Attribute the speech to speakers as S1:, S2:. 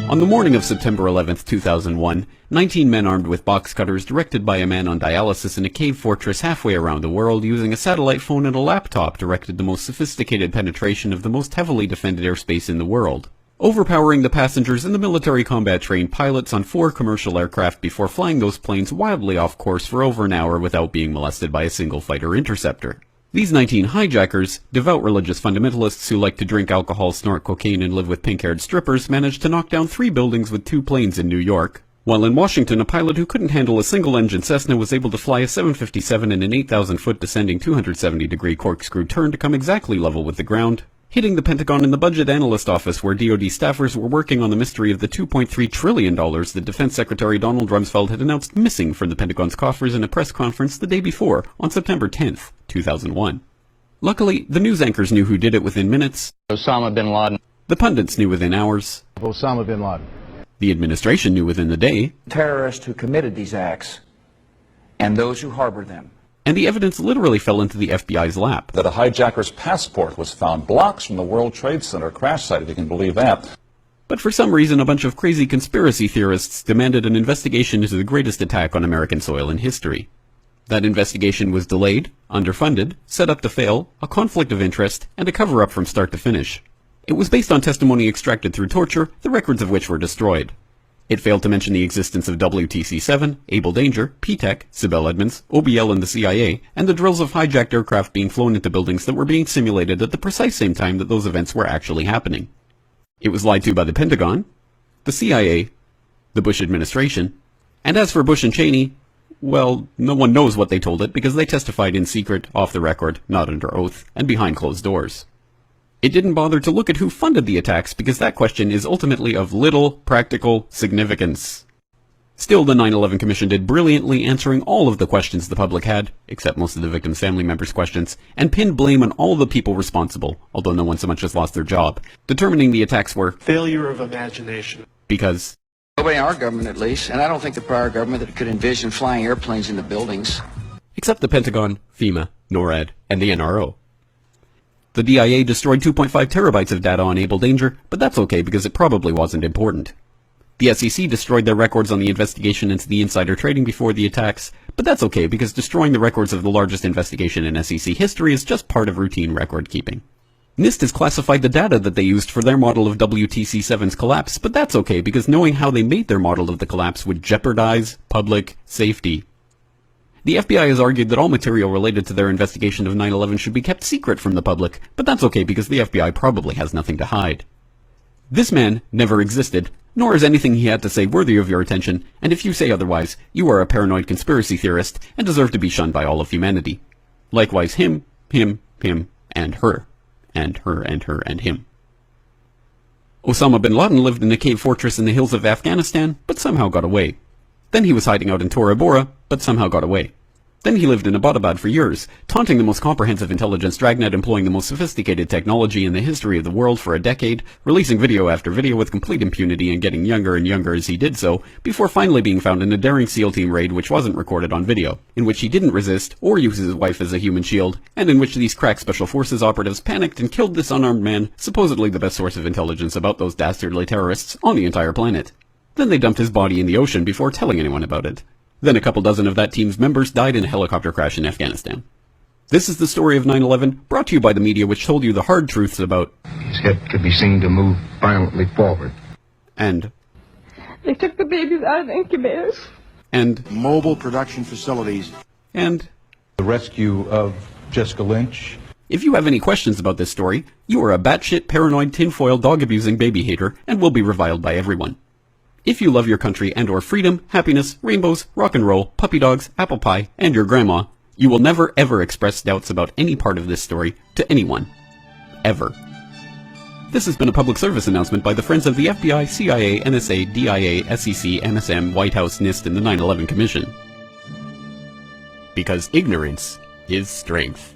S1: On the morning of September 11, 2001, 19 men armed with box cutters, directed by a man on dialysis in a cave fortress halfway around the world using a satellite phone and a laptop, directed the most sophisticated penetration of the most heavily defended airspace in the world, overpowering the passengers and the military combat-trained pilots on 4 commercial aircraft before flying those planes wildly off course for over an hour without being molested by a single fighter interceptor. These 19 hijackers, devout religious fundamentalists who like to drink alcohol, snort cocaine, and live with pink-haired strippers, managed to knock down 3 buildings with 2 planes in New York. While in Washington, a pilot who couldn't handle a single-engine Cessna was able to fly a 757 in an 8,000-foot descending 270-degree corkscrew turn to come exactly level with the ground, hitting the Pentagon in the budget analyst office where DoD staffers were working on the mystery of the $2.3 trillion that Defense Secretary Donald Rumsfeld had announced missing from the Pentagon's coffers in a press conference the day before, on September 10th, 2001. Luckily, the news anchors knew who did it within minutes.
S2: Osama bin Laden.
S1: The pundits knew within hours.
S3: Osama bin Laden.
S1: The administration knew within the day.
S4: Terrorists who committed these acts and those who harbor them.
S1: And the evidence literally fell into the FBI's lap.
S5: That a hijacker's passport was found blocks from the World Trade Center crash site, if you can believe that.
S1: But for some reason, a bunch of crazy conspiracy theorists demanded an investigation into the greatest attack on American soil in history. That investigation was delayed, underfunded, set up to fail, a conflict of interest, and a cover-up from start to finish. It was based on testimony extracted through torture, the records of which were destroyed. It failed to mention the existence of WTC-7, Able Danger, P-TECH, Sibel Edmonds, OBL and the CIA, and the drills of hijacked aircraft being flown into buildings that were being simulated at the precise same time that those events were actually happening. It was lied to by the Pentagon, the CIA, the Bush administration, and as for Bush and Cheney, well, no one knows what they told it because they testified in secret, off the record, not under oath, and behind closed doors. It didn't bother to look at who funded the attacks because that question is ultimately of little practical significance. Still, the 9/11 Commission did brilliantly answering all of the questions the public had, except most of the victims' family members' questions, and pinned blame on all the people responsible, although no one so much as lost their job, determining the attacks were
S6: failure of imagination.
S1: Because
S4: Nobody in our government, at least, and I don't think the prior government that could envision flying airplanes into buildings.
S1: Except the Pentagon, FEMA, NORAD, and the NRO. The DIA destroyed 2.5 terabytes of data on Able Danger, but that's okay because it probably wasn't important. The SEC destroyed their records on the investigation into the insider trading before the attacks, but that's okay because destroying the records of the largest investigation in SEC history is just part of routine record keeping. NIST has classified the data that they used for their model of WTC-7's collapse, but that's okay because knowing how they made their model of the collapse would jeopardize public safety. The FBI has argued that all material related to their investigation of 9/11 should be kept secret from the public, but that's okay because the FBI probably has nothing to hide. This man never existed, nor is anything he had to say worthy of your attention, and if you say otherwise, you are a paranoid conspiracy theorist and deserve to be shunned by all of humanity. Likewise him, and her, and her, and her, and him. Osama bin Laden lived in a cave fortress in the hills of Afghanistan, but somehow got away. Then he was hiding out in Tora Bora, but somehow got away. Then he lived in Abbottabad for years, taunting the most comprehensive intelligence dragnet employing the most sophisticated technology in the history of the world for a decade, releasing video after video with complete impunity and getting younger and younger as he did so, before finally being found in a daring SEAL team raid which wasn't recorded on video, in which he didn't resist or use his wife as a human shield, and in which these crack special forces operatives panicked and killed this unarmed man, supposedly the best source of intelligence about those dastardly terrorists on the entire planet. Then they dumped his body in the ocean before telling anyone about it. Then a couple dozen of that team's members died in a helicopter crash in Afghanistan. This is the story of 9/11, brought to you by the media which told you the hard truths about
S7: his head could be seen to move violently forward.
S1: And
S8: they took the babies out of incubators.
S1: And
S3: mobile production facilities.
S1: And
S9: the rescue of Jessica Lynch.
S1: If you have any questions about this story, you are a batshit paranoid tinfoil dog-abusing baby hater and will be reviled by everyone. If you love your country and or freedom, happiness, rainbows, rock and roll, puppy dogs, apple pie, and your grandma, you will never ever express doubts about any part of this story to anyone. Ever. This has been a public service announcement by the Friends of the FBI, CIA, NSA, DIA, SEC, NSM, White House, NIST, and the 9/11 Commission. Because ignorance is strength.